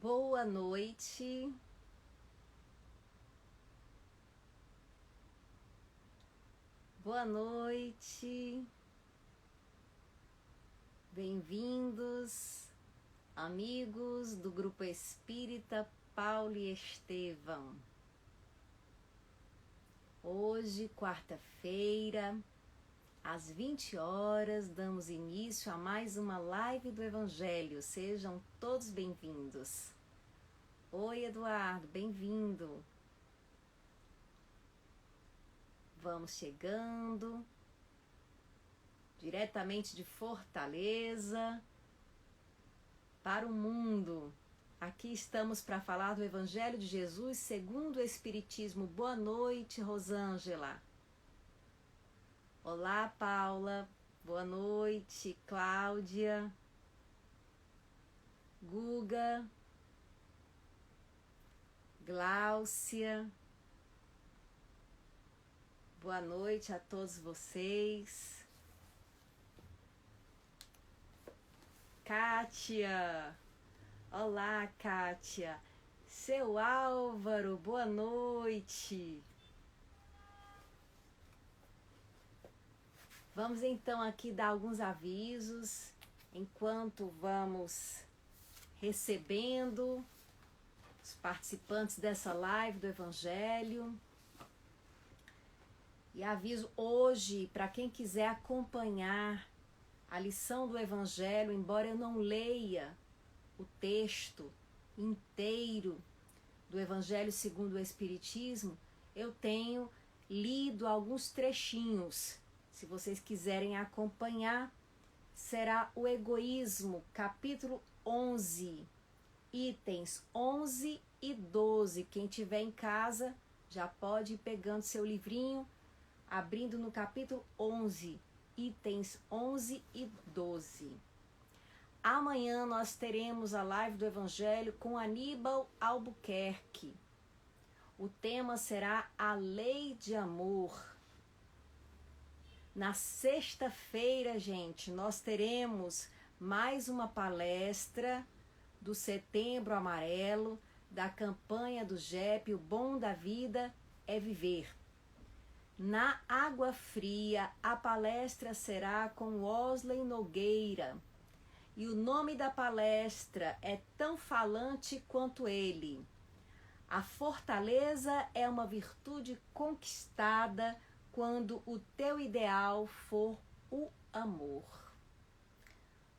Boa noite. Boa noite. Bem-vindos, amigos do Grupo Espírita Paulo e Estevão. Hoje, quarta-feira, às 20 horas, damos início a mais uma live do Evangelho. Sejam todos bem-vindos. Oi, Eduardo, bem-vindo. Vamos chegando, diretamente de Fortaleza, para o mundo. Aqui estamos para falar do Evangelho de Jesus segundo o Espiritismo. Boa noite, Rosângela. Olá, Paula. Boa noite, Cláudia. Guga. Gláucia. Boa noite a todos vocês. Kátia. Olá, Kátia. Seu Álvaro, boa noite. Vamos então aqui dar alguns avisos enquanto vamos recebendo os participantes dessa live do Evangelho. E aviso hoje, para quem quiser acompanhar a lição do Evangelho, embora eu não leia o texto inteiro do Evangelho segundo o Espiritismo, eu tenho lido alguns trechinhos. Se vocês quiserem acompanhar, será o Egoísmo, capítulo 11, itens 11 e 12. Quem tiver em casa já pode ir pegando seu livrinho, abrindo no capítulo 11, itens 11 e 12. Amanhã nós teremos a live do Evangelho com Aníbal Albuquerque. O tema será a lei de amor. Na sexta-feira, gente, nós teremos mais uma palestra do Setembro Amarelo, da campanha do GEP, O Bom da Vida é Viver. Na Água Fria, a palestra será com Wesley Nogueira. E o nome da palestra é tão falante quanto ele. A fortaleza é uma virtude conquistada quando o teu ideal for o amor.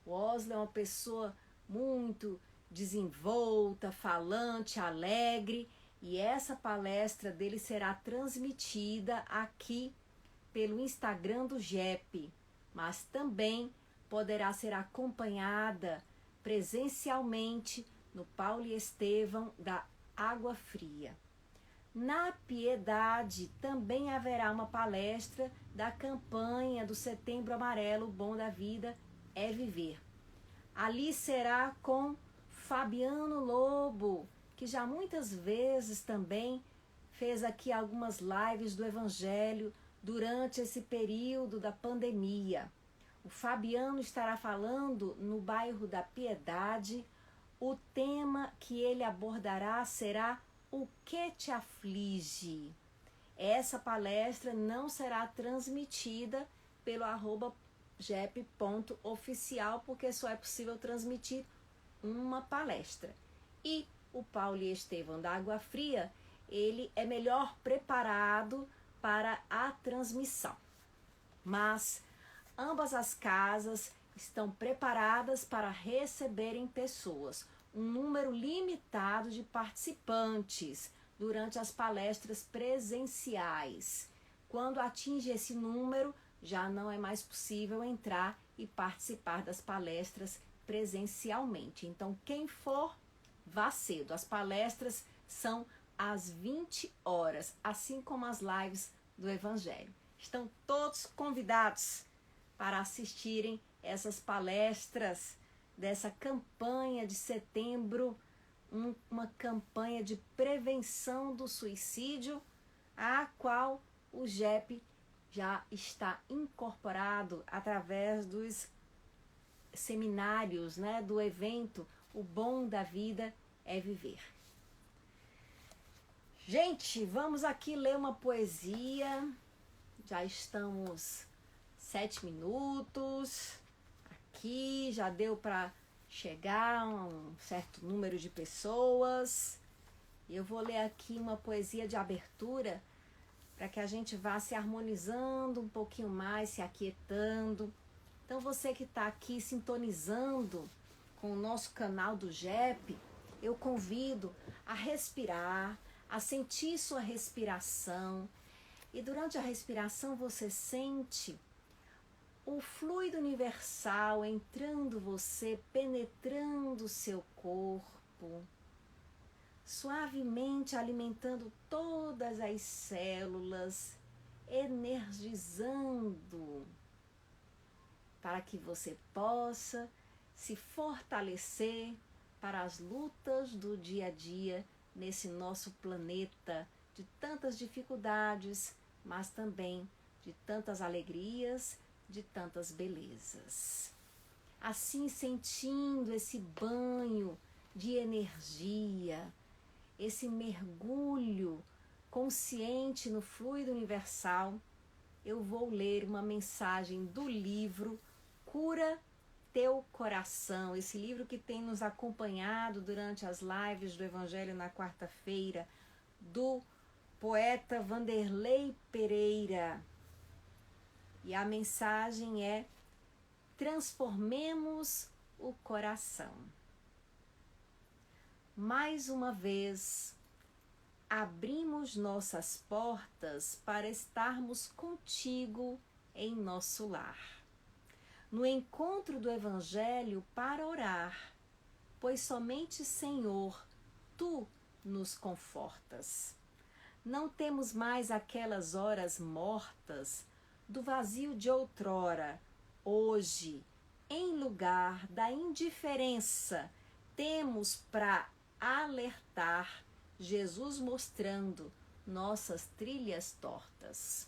Wesley é uma pessoa muito desenvolta, falante, alegre, e essa palestra dele será transmitida aqui pelo Instagram do GEP, mas também poderá ser acompanhada presencialmente no Paulo e Estevão da Água Fria. Na Piedade também haverá uma palestra da campanha do Setembro Amarelo, O Bom da Vida é Viver. Ali será com Fabiano Lobo, que já muitas vezes também fez aqui algumas lives do Evangelho durante esse período da pandemia. O Fabiano estará falando no bairro da Piedade. O tema que ele abordará será O que te aflige? Essa palestra não será transmitida pelo @gep.oficial, porque só é possível transmitir uma palestra. E o Paulo e Estevão da Água Fria, ele é melhor preparado para a transmissão. Mas ambas as casas estão preparadas para receberem pessoas, um número limitado de participantes durante as palestras presenciais. Quando atinge esse número, já não é mais possível entrar e participar das palestras presencialmente. Então, quem for, vá cedo. As palestras são às 20 horas, assim como as lives do Evangelho. Estão todos convidados para assistirem essas palestras dessa campanha de setembro, uma campanha de prevenção do suicídio, a qual o GEP já está incorporado através dos seminários, do evento O Bom da Vida é viver. Gente, vamos aqui ler uma poesia. Já estamos 7 minutos. Aqui já deu para chegar a um certo número de pessoas. Eu vou ler aqui uma poesia de abertura para que a gente vá se harmonizando um pouquinho mais, se aquietando. Então você que está aqui sintonizando com o nosso canal do GEP, eu convido a respirar, a sentir sua respiração. E durante a respiração você sente o fluido universal entrando você, penetrando o seu corpo, suavemente alimentando todas as células, energizando para que você possa se fortalecer para as lutas do dia a dia nesse nosso planeta de tantas dificuldades, mas também de tantas alegrias, de tantas belezas. Assim, sentindo esse banho de energia, esse mergulho consciente no fluido universal, eu vou ler uma mensagem do livro Cura Teu Coração, esse livro que tem nos acompanhado durante as lives do Evangelho na quarta-feira, do poeta Vanderlei Pereira. E a mensagem é: transformemos o coração. Mais uma vez, abrimos nossas portas para estarmos contigo em nosso lar. No encontro do Evangelho para orar, pois somente, Senhor, Tu nos confortas. Não temos mais aquelas horas mortas do vazio de outrora. Hoje, em lugar da indiferença, temos para alertar Jesus mostrando nossas trilhas tortas.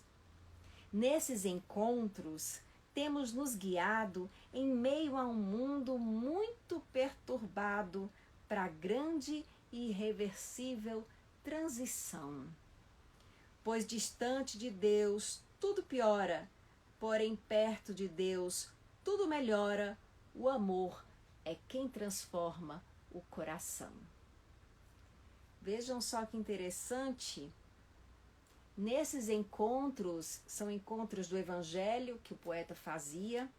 Nesses encontros, temos nos guiado em meio a um mundo muito perturbado para grande e irreversível transição. Pois distante de Deus tudo piora, porém perto de Deus tudo melhora. O amor é quem transforma o coração. Vejam só que interessante. Nesses encontros, são encontros do Evangelho que o poeta fazia,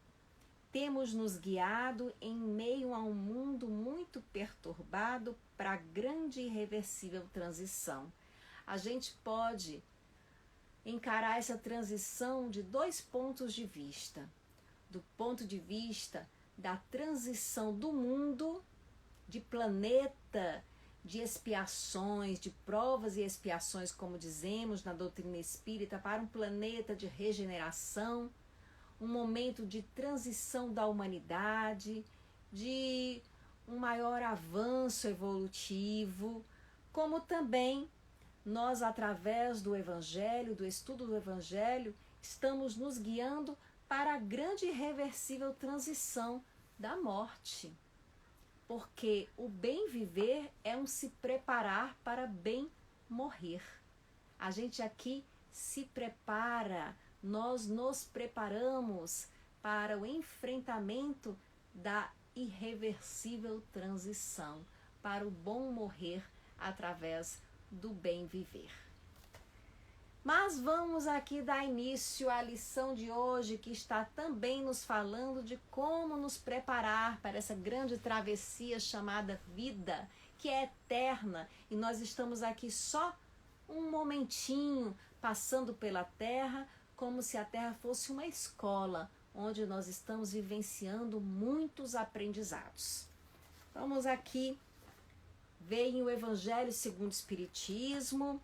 temos nos guiado em meio a um mundo muito perturbado para a grande e irreversível transição. A gente pode encarar essa transição de 2 pontos de vista. Do ponto de vista da transição do mundo, de planeta, de expiações, de provas e expiações, como dizemos na doutrina espírita, para um planeta de regeneração, um momento de transição da humanidade, de um maior avanço evolutivo, como também nós, através do Evangelho, do estudo do Evangelho, estamos nos guiando para a grande e irreversível transição da morte. Porque o bem viver é um se preparar para bem morrer. A gente aqui se prepara, nós nos preparamos para o enfrentamento da irreversível transição, para o bom morrer através do bem viver. Mas vamos aqui dar início à lição de hoje, que está também nos falando de como nos preparar para essa grande travessia chamada vida, que é eterna, e nós estamos aqui só um momentinho passando pela Terra, como se a Terra fosse uma escola, onde nós estamos vivenciando muitos aprendizados. Vamos aqui ver em o Evangelho segundo o Espiritismo,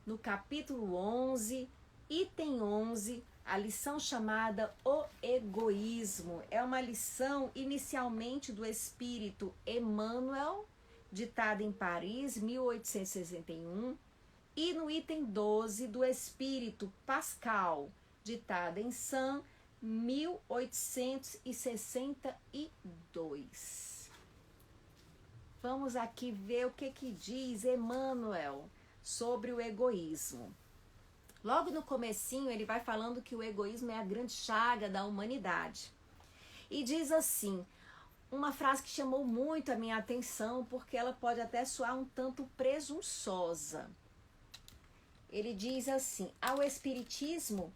no capítulo 11, item 11, a lição chamada O Egoísmo. É uma lição inicialmente do espírito Emmanuel, ditada em Paris, 1861, e no item 12 do espírito Pascal, ditada em San, 1862. Vamos aqui ver o que diz Emmanuel sobre o egoísmo. Logo no comecinho ele vai falando que o egoísmo é a grande chaga da humanidade. E diz assim, uma frase que chamou muito a minha atenção, porque ela pode até soar um tanto presunçosa. Ele diz assim, ao Espiritismo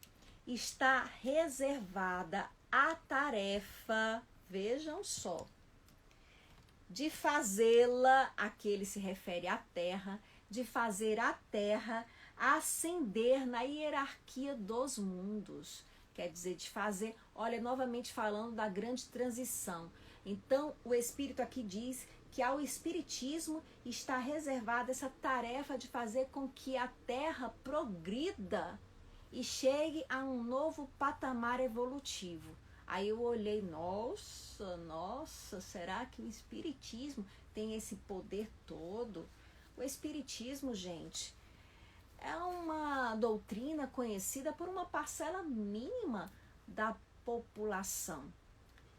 está reservada a tarefa, vejam só, de fazê-la, aqui ele se refere à Terra, de fazer a Terra ascender na hierarquia dos mundos. Quer dizer, de fazer, olha, novamente falando da grande transição. Então, o Espírito aqui diz que ao Espiritismo está reservada essa tarefa de fazer com que a Terra progrida e chegue a um novo patamar evolutivo. Aí eu olhei, nossa, será que o Espiritismo tem esse poder todo? O Espiritismo, gente, é uma doutrina conhecida por uma parcela mínima da população.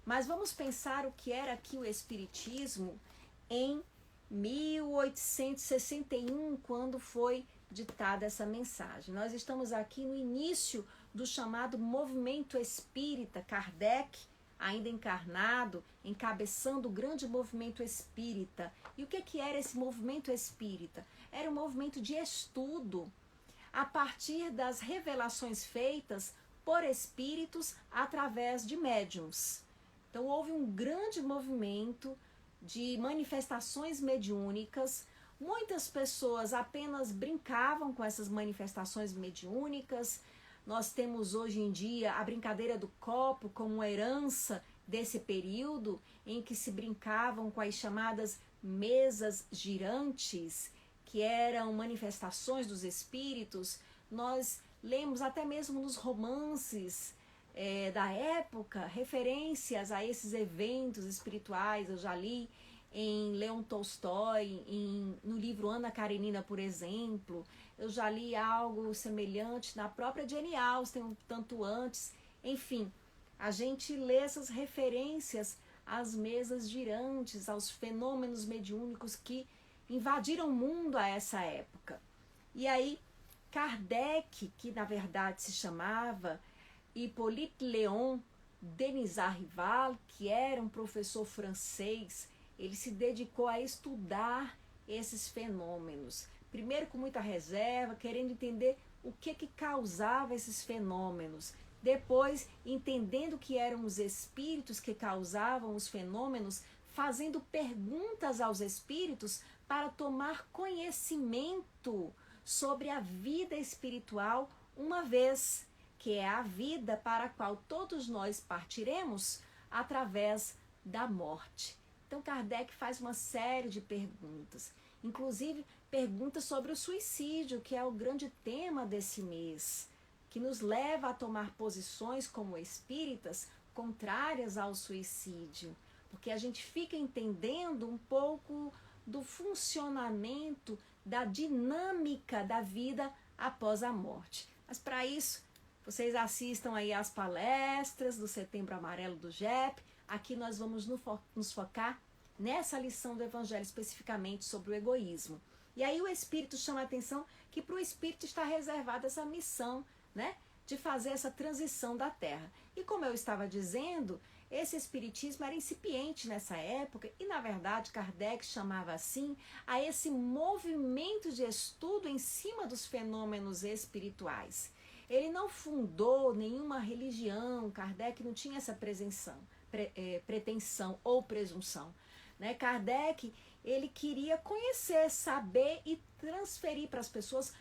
Mas vamos pensar o que era aqui o Espiritismo em 1861, quando foi ditada essa mensagem. Nós estamos aqui no início do chamado movimento espírita, Kardec, ainda encarnado, encabeçando o grande movimento espírita. E o que era esse movimento espírita? Era um movimento de estudo, a partir das revelações feitas por espíritos através de médiuns. Então houve um grande movimento de manifestações mediúnicas. Muitas pessoas apenas brincavam com essas manifestações mediúnicas. Nós temos hoje em dia a brincadeira do copo como uma herança desse período em que se brincavam com as chamadas mesas girantes, que eram manifestações dos espíritos. Nós lemos até mesmo nos romances da época referências a esses eventos espirituais. Eu já li em Leon Tolstói, no livro Ana Karenina, por exemplo. Eu já li algo semelhante na própria Jane Austen, um tanto antes. Enfim, a gente lê essas referências às mesas girantes, aos fenômenos mediúnicos que invadiram o mundo a essa época. E aí, Kardec, que na verdade se chamava Hippolyte Léon Denisard Rival, que era um professor francês, ele se dedicou a estudar esses fenômenos. Primeiro com muita reserva, querendo entender o que causava esses fenômenos. Depois, entendendo que eram os espíritos que causavam os fenômenos, fazendo perguntas aos espíritos para tomar conhecimento sobre a vida espiritual, uma vez que é a vida para a qual todos nós partiremos através da morte. Então Kardec faz uma série de perguntas, inclusive perguntas sobre o suicídio, que é o grande tema desse mês, que nos leva a tomar posições como espíritas contrárias ao suicídio, porque a gente fica entendendo um pouco do funcionamento, da dinâmica da vida após a morte. Mas para isso, vocês assistam aí às palestras do Setembro Amarelo do GEP. Aqui nós vamos nos focar nessa lição do Evangelho, especificamente sobre o egoísmo. E aí o Espírito chama a atenção que para o Espírito está reservada essa missão, né, de fazer essa transição da Terra. E como eu estava dizendo, esse Espiritismo era incipiente nessa época e, na verdade, Kardec chamava assim a esse movimento de estudo em cima dos fenômenos espirituais. Ele não fundou nenhuma religião, Kardec não tinha essa pretensão ou presunção. Né? Kardec, ele queria conhecer, saber e transferir para as pessoas,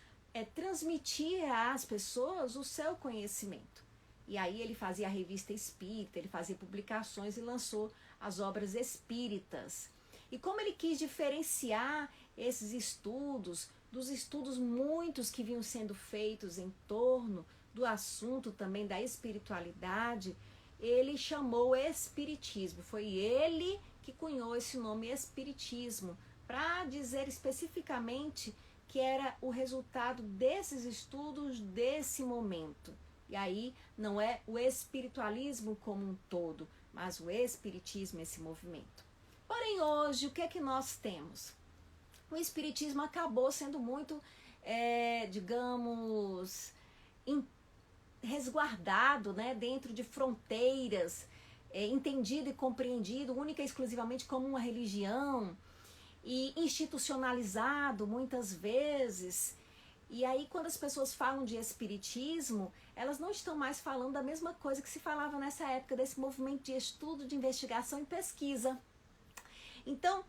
transmitir às pessoas o seu conhecimento. E aí ele fazia a revista espírita, ele fazia publicações e lançou as obras espíritas. E como ele quis diferenciar esses estudos dos estudos muitos que vinham sendo feitos em torno do assunto também da espiritualidade, ele chamou o Espiritismo. Foi ele que cunhou esse nome Espiritismo, para dizer especificamente que era o resultado desses estudos desse momento. E aí não é o espiritualismo como um todo, mas o Espiritismo, esse movimento. Porém, hoje, o que é que nós temos? O espiritismo acabou sendo muito, digamos, resguardado, né, dentro de fronteiras, entendido e compreendido única e exclusivamente como uma religião e institucionalizado muitas vezes. E aí, quando as pessoas falam de espiritismo, elas não estão mais falando da mesma coisa que se falava nessa época, desse movimento de estudo, de investigação e pesquisa. Então,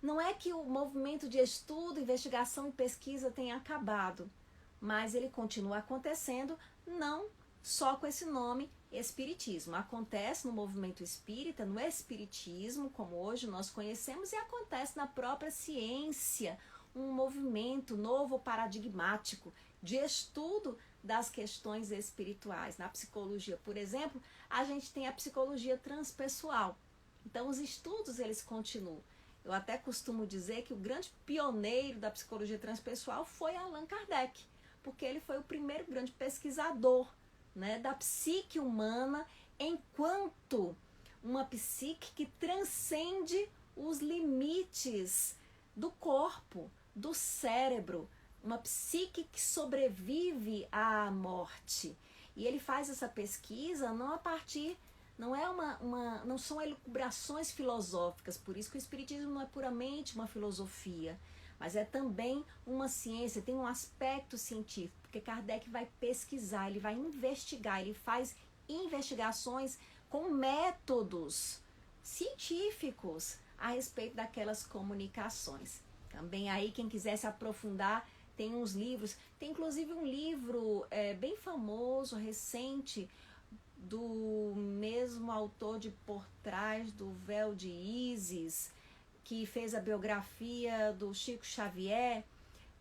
não é que o movimento de estudo, investigação e pesquisa tenha acabado, mas ele continua acontecendo, não só com esse nome espiritismo. Acontece no movimento espírita, no espiritismo, como hoje nós conhecemos, e acontece na própria ciência, um movimento novo paradigmático de estudo das questões espirituais. Na psicologia, por exemplo, a gente tem a psicologia transpessoal. Então, os estudos, eles continuam. Eu até costumo dizer que o grande pioneiro da psicologia transpessoal foi Allan Kardec, porque ele foi o primeiro grande pesquisador, né, da psique humana, enquanto uma psique que transcende os limites do corpo, do cérebro, uma psique que sobrevive à morte. E ele faz essa pesquisa não a partir, não são elucubrações filosóficas, por isso que o espiritismo não é puramente uma filosofia, mas é também uma ciência, tem um aspecto científico, porque Kardec vai pesquisar, ele vai investigar, ele faz investigações com métodos científicos a respeito daquelas comunicações. Também aí, quem quiser se aprofundar, tem uns livros, tem inclusive um livro bem famoso, recente, do mesmo autor de Por Trás do Véu de Ísis, que fez a biografia do Chico Xavier.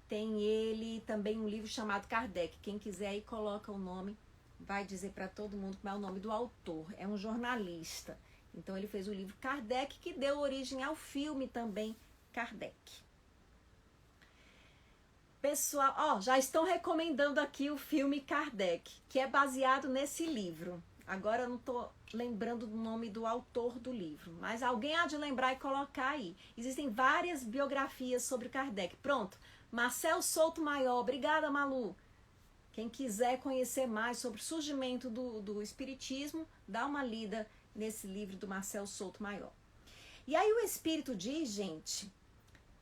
Tem ele também um livro chamado Kardec. Quem quiser aí coloca o nome, vai dizer para todo mundo qual é o nome do autor. É um jornalista. Então ele fez o livro Kardec, que deu origem ao filme também, Kardec. Pessoal, já estão recomendando aqui o filme Kardec, que é baseado nesse livro. Agora eu não estou lembrando do nome do autor do livro, mas alguém há de lembrar e colocar aí. Existem várias biografias sobre Kardec. Pronto, Marcel Souto Maior, obrigada, Malu. Quem quiser conhecer mais sobre o surgimento do espiritismo, dá uma lida nesse livro do Marcel Souto Maior. E aí o espírito diz, gente,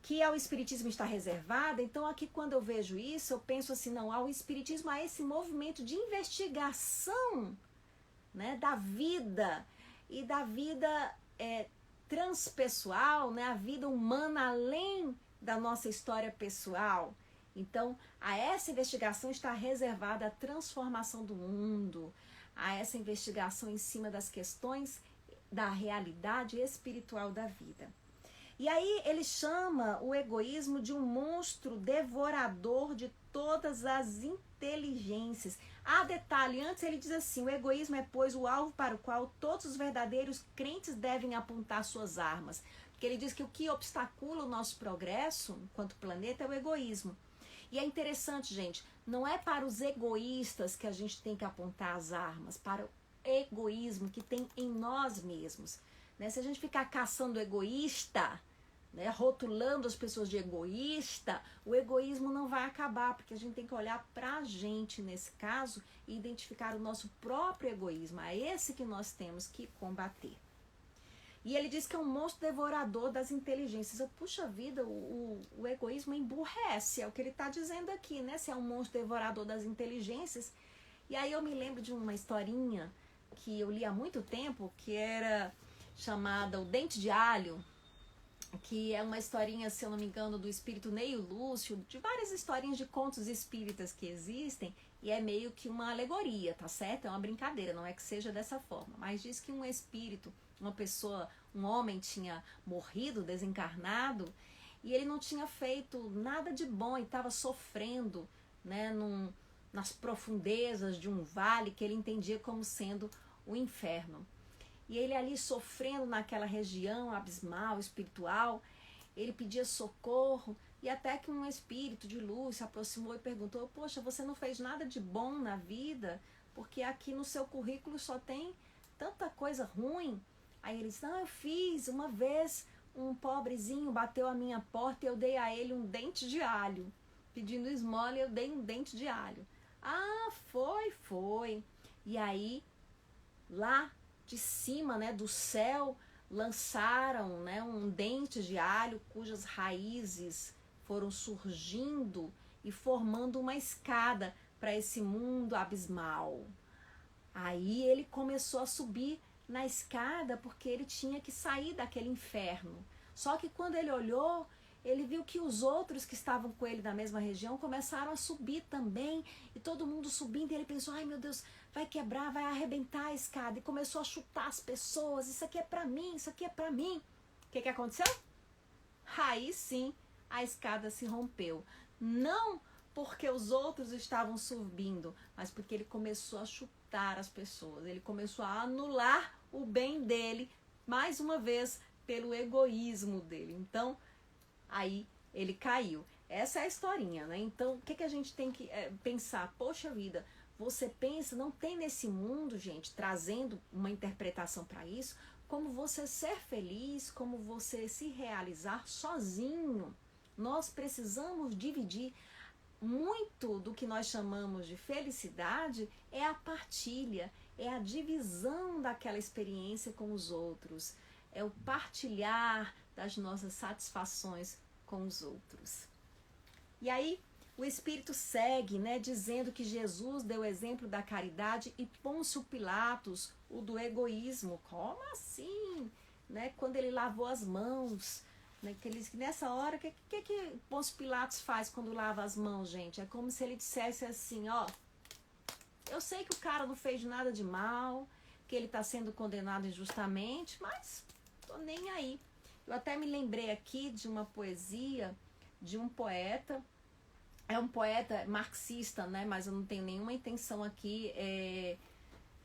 que ao espiritismo está reservado. Então aqui quando eu vejo isso, eu penso assim, não, ao espiritismo há esse movimento de investigação, né, da vida e da vida transpessoal, né, a vida humana além da nossa história pessoal. Então, a essa investigação está reservada a transformação do mundo, a essa investigação em cima das questões da realidade espiritual da vida. E aí ele chama o egoísmo de um monstro devorador de todas as inteligências. Ah, detalhe, antes ele diz assim, o egoísmo é, pois, o alvo para o qual todos os verdadeiros crentes devem apontar suas armas. Porque ele diz que o que obstacula o nosso progresso, enquanto planeta, é o egoísmo. E é interessante, gente, não é para os egoístas que a gente tem que apontar as armas, para o egoísmo que tem em nós mesmos. Né? Se a gente ficar caçando egoísta, né, rotulando as pessoas de egoísta, o egoísmo não vai acabar, porque a gente tem que olhar para a gente nesse caso e identificar o nosso próprio egoísmo. É esse que nós temos que combater. E ele diz que é um monstro devorador das inteligências. Puxa vida, o egoísmo emburrece, é o que ele está dizendo aqui, né? Se é um monstro devorador das inteligências. E aí eu me lembro de uma historinha que eu li há muito tempo, que era chamada O Dente de Alho, que é uma historinha, se eu não me engano, do espírito Neio Lúcio, de várias historinhas de contos espíritas que existem, e é meio que uma alegoria, tá certo? É uma brincadeira, não é que seja dessa forma, mas diz que um espírito, uma pessoa, um homem tinha morrido, desencarnado, e ele não tinha feito nada de bom e estava sofrendo, né, nas profundezas de um vale que ele entendia como sendo o inferno. E ele ali sofrendo naquela região abismal, espiritual, ele pedia socorro, e até que um espírito de luz se aproximou e perguntou, poxa, você não fez nada de bom na vida, porque aqui no seu currículo só tem tanta coisa ruim. Aí ele disse, não, eu fiz uma vez um pobrezinho bateu a minha porta e eu dei a ele um dente de alho. Pedindo esmola, eu dei um dente de alho. Ah, foi. E aí, lá de cima, né, do céu, lançaram, né, um dente de alho cujas raízes foram surgindo e formando uma escada para esse mundo abismal. Aí ele começou a subir na escada porque ele tinha que sair daquele inferno. Só que quando ele olhou, ele viu que os outros que estavam com ele na mesma região começaram a subir também, e todo mundo subindo, e ele pensou, ai meu Deus, vai quebrar, vai arrebentar a escada, e começou a chutar as pessoas, isso aqui é pra mim, isso aqui é pra mim. O que aconteceu? Aí sim, a escada se rompeu. Não porque os outros estavam subindo, mas porque ele começou a chutar as pessoas, ele começou a anular o bem dele, mais uma vez, pelo egoísmo dele. Então, aí ele caiu. Essa é a historinha, né? Então, o que a gente tem que pensar? Poxa vida, você pensa, não tem nesse mundo, gente, trazendo uma interpretação para isso, como você ser feliz, como você se realizar sozinho. Nós precisamos dividir. Muito do que nós chamamos de felicidade é a partilha, é a divisão daquela experiência com os outros, é o partilhar das nossas satisfações com os outros. E aí o Espírito segue, né, dizendo que Jesus deu o exemplo da caridade e Pôncio Pilatos o do egoísmo. Como assim? Né, quando ele lavou as mãos, né, que nessa hora, o que Pôncio Pilatos faz quando lava as mãos, gente? É como se ele dissesse assim, ó, eu sei que o cara não fez nada de mal, que ele está sendo condenado injustamente, mas tô nem aí. Eu até me lembrei aqui de uma poesia de um poeta, é um poeta marxista, né? Mas eu não tenho nenhuma intenção aqui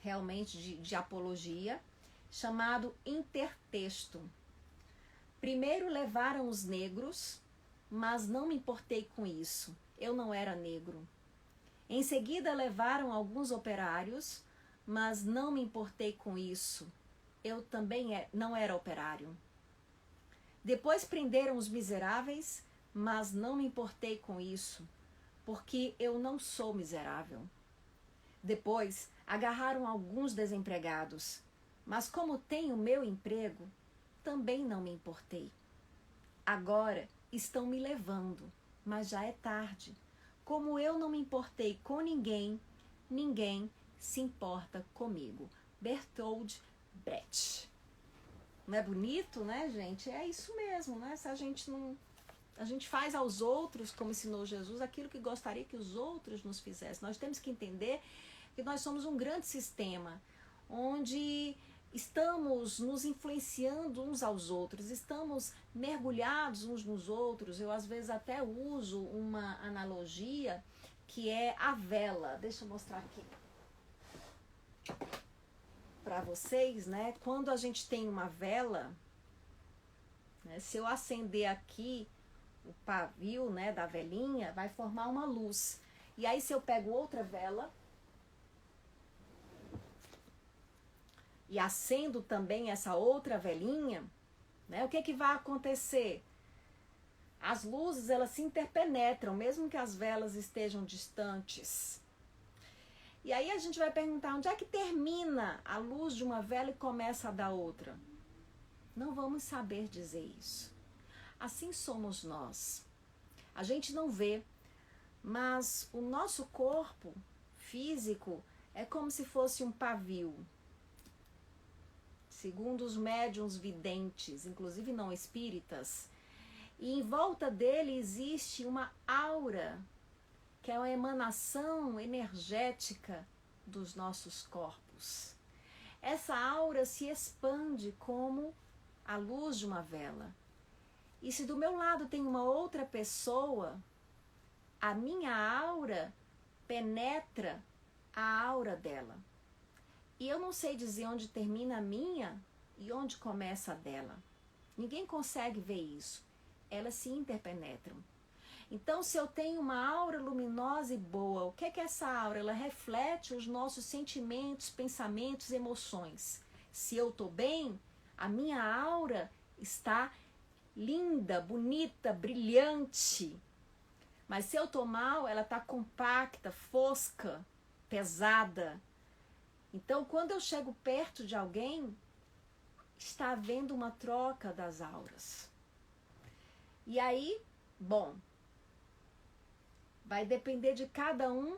realmente de apologia, chamado Intertexto. Primeiro levaram os negros, mas não me importei com isso. Eu não era negro. Em seguida levaram alguns operários, mas não me importei com isso. Eu também não era operário. Depois prenderam os miseráveis, mas não me importei com isso, porque eu não sou miserável. Depois agarraram alguns desempregados, mas como tenho meu emprego, também não me importei. Agora estão me levando, mas já é tarde. Como eu não me importei com ninguém, ninguém se importa comigo. Bertold Brecht. Não é bonito, né, gente? É isso mesmo, né? Se a gente faz aos outros, como ensinou Jesus, aquilo que gostaria que os outros nos fizessem. Nós temos que entender que nós somos um grande sistema, onde estamos nos influenciando uns aos outros, estamos mergulhados uns nos outros. Eu às vezes até uso uma analogia que é a vela. Deixa eu mostrar aqui para vocês, né? Quando a gente tem uma vela, né, se eu acender aqui o pavio, né, da velinha, vai formar uma luz. E aí se eu pego outra vela e acendo também essa outra velinha, né, o que vai acontecer? As luzes, elas se interpenetram, mesmo que as velas estejam distantes. E aí a gente vai perguntar, onde é que termina a luz de uma vela e começa a da outra? Não vamos saber dizer isso. Assim somos nós. A gente não vê, mas o nosso corpo físico é como se fosse um pavio. Segundo os médiuns videntes, inclusive não espíritas, e em volta dele existe uma aura, que é uma emanação energética dos nossos corpos. Essa aura se expande como a luz de uma vela. E se do meu lado tem uma outra pessoa, a minha aura penetra a aura dela. E eu não sei dizer onde termina a minha e onde começa a dela. Ninguém consegue ver isso. Elas se interpenetram. Então, se eu tenho uma aura luminosa e boa, o que é essa aura? Ela reflete os nossos sentimentos, pensamentos, emoções. Se eu estou bem, a minha aura está linda, bonita, brilhante. Mas se eu tô mal, ela tá compacta, fosca, pesada. Então, quando eu chego perto de alguém, está havendo uma troca das auras. E aí, bom, vai depender de cada um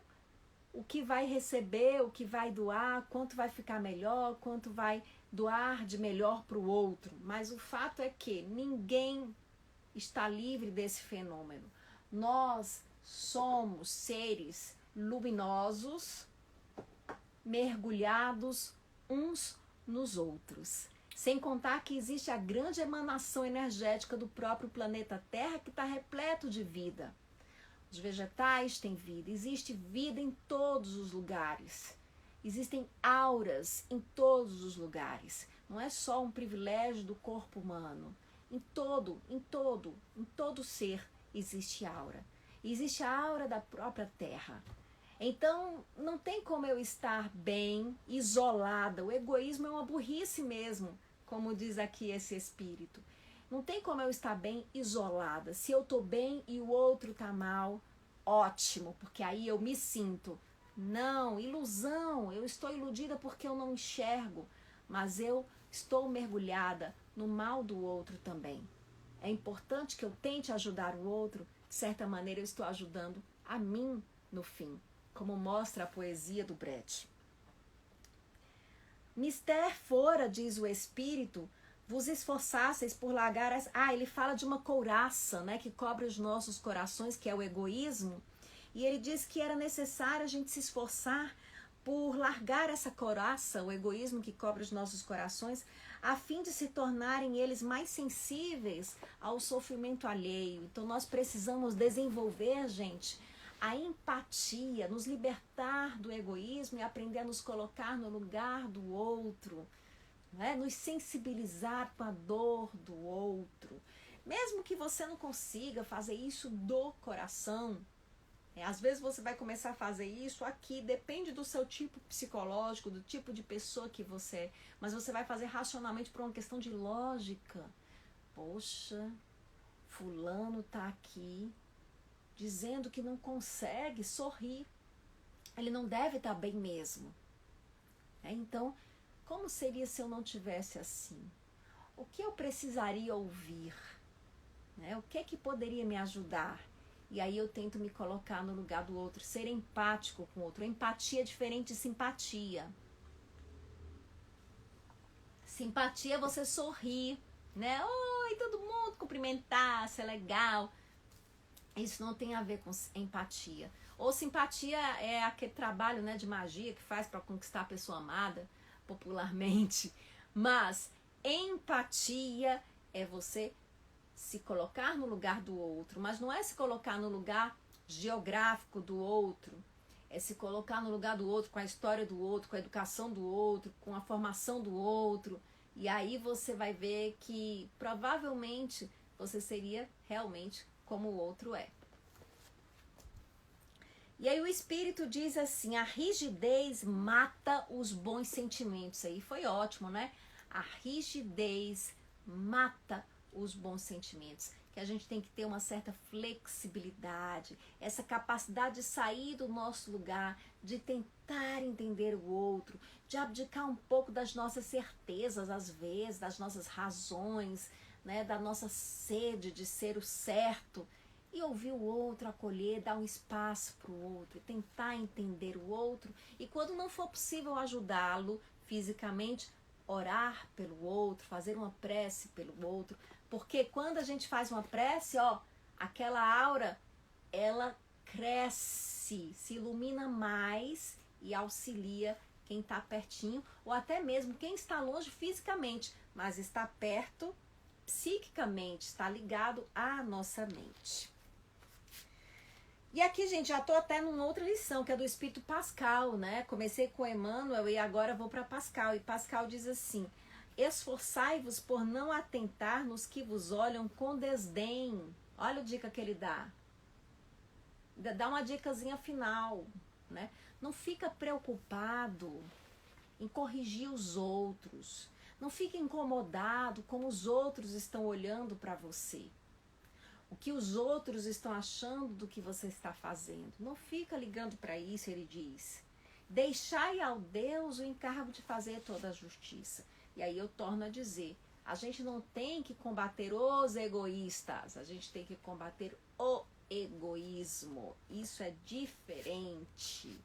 o que vai receber, o que vai doar, quanto vai ficar melhor, quanto vai doar de melhor para o outro. Mas o fato é que ninguém está livre desse fenômeno. Nós somos seres luminosos, mergulhados uns nos outros. Sem contar que existe a grande emanação energética do próprio planeta Terra, que está repleto de vida. Os vegetais têm vida, existe vida em todos os lugares. Existem auras em todos os lugares. Não é só um privilégio do corpo humano. Em todo ser existe aura. Existe a aura da própria Terra. Então, não tem como eu estar bem, isolada. O egoísmo é uma burrice mesmo, como diz aqui esse espírito. Não tem como eu estar bem isolada. Se eu estou bem e o outro está mal, ótimo, porque aí eu me sinto. Não, ilusão, eu estou iludida porque eu não enxergo, mas eu estou mergulhada no mal do outro também. É importante que eu tente ajudar o outro, de certa maneira eu estou ajudando a mim no fim, como mostra a poesia do Brecht. Mister fora, diz o espírito, vos esforçasseis por largar as... ele fala de uma couraça, né, que cobre os nossos corações, que é o egoísmo. E ele diz que era necessário a gente se esforçar por largar essa couraça, o egoísmo que cobre os nossos corações, a fim de se tornarem eles mais sensíveis ao sofrimento alheio. Então nós precisamos desenvolver, gente, a empatia, nos libertar do egoísmo e aprender a nos colocar no lugar do outro, né? Nos sensibilizar com a dor do outro. Mesmo que você não consiga fazer isso do coração, às vezes você vai começar a fazer isso aqui, depende do seu tipo psicológico, do tipo de pessoa que você é, mas você vai fazer racionalmente por uma questão de lógica. Poxa, fulano tá aqui dizendo que não consegue sorrir, ele não deve estar bem mesmo. Então, como seria se eu não tivesse assim? O que eu precisaria ouvir? O que é que poderia me ajudar? E aí eu tento me colocar no lugar do outro, ser empático com o outro. Empatia é diferente de simpatia. Simpatia é você sorrir, né? Oi, todo mundo, cumprimentar, ser legal. Isso não tem a ver com empatia. Ou simpatia é aquele trabalho, né, de magia que faz para conquistar a pessoa amada, popularmente. Mas empatia é você se colocar no lugar do outro, mas não é se colocar no lugar geográfico do outro, é se colocar no lugar do outro, com a história do outro, com a educação do outro, com a formação do outro, e aí você vai ver que provavelmente você seria realmente como o outro é. E aí o espírito diz assim, a rigidez mata os bons sentimentos. Aí foi ótimo, né? A rigidez mata os bons sentimentos, que a gente tem que ter uma certa flexibilidade, essa capacidade de sair do nosso lugar, de tentar entender o outro, de abdicar um pouco das nossas certezas, às vezes, das nossas razões, né, da nossa sede de ser o certo, e ouvir o outro, acolher, dar um espaço para o outro, tentar entender o outro, e quando não for possível ajudá-lo fisicamente, orar pelo outro, fazer uma prece pelo outro, porque quando a gente faz uma prece, aquela aura, ela cresce, se ilumina mais e auxilia quem está pertinho, ou até mesmo quem está longe fisicamente, mas está perto psiquicamente, está ligado à nossa mente. E aqui, gente, já estou até numa outra lição, que é do Espírito Pascal, né? Comecei com Emmanuel e agora vou para Pascal. E Pascal diz assim, esforçai-vos por não atentar nos que vos olham com desdém. Olha a dica que ele dá. Dá uma dicasinha final, né? Não fica preocupado em corrigir os outros. Não fique incomodado como os outros estão olhando para você. O que os outros estão achando do que você está fazendo. Não fica ligando para isso, ele diz. Deixai ao Deus o encargo de fazer toda a justiça. E aí eu torno a dizer, a gente não tem que combater os egoístas, a gente tem que combater o egoísmo. Isso é diferente.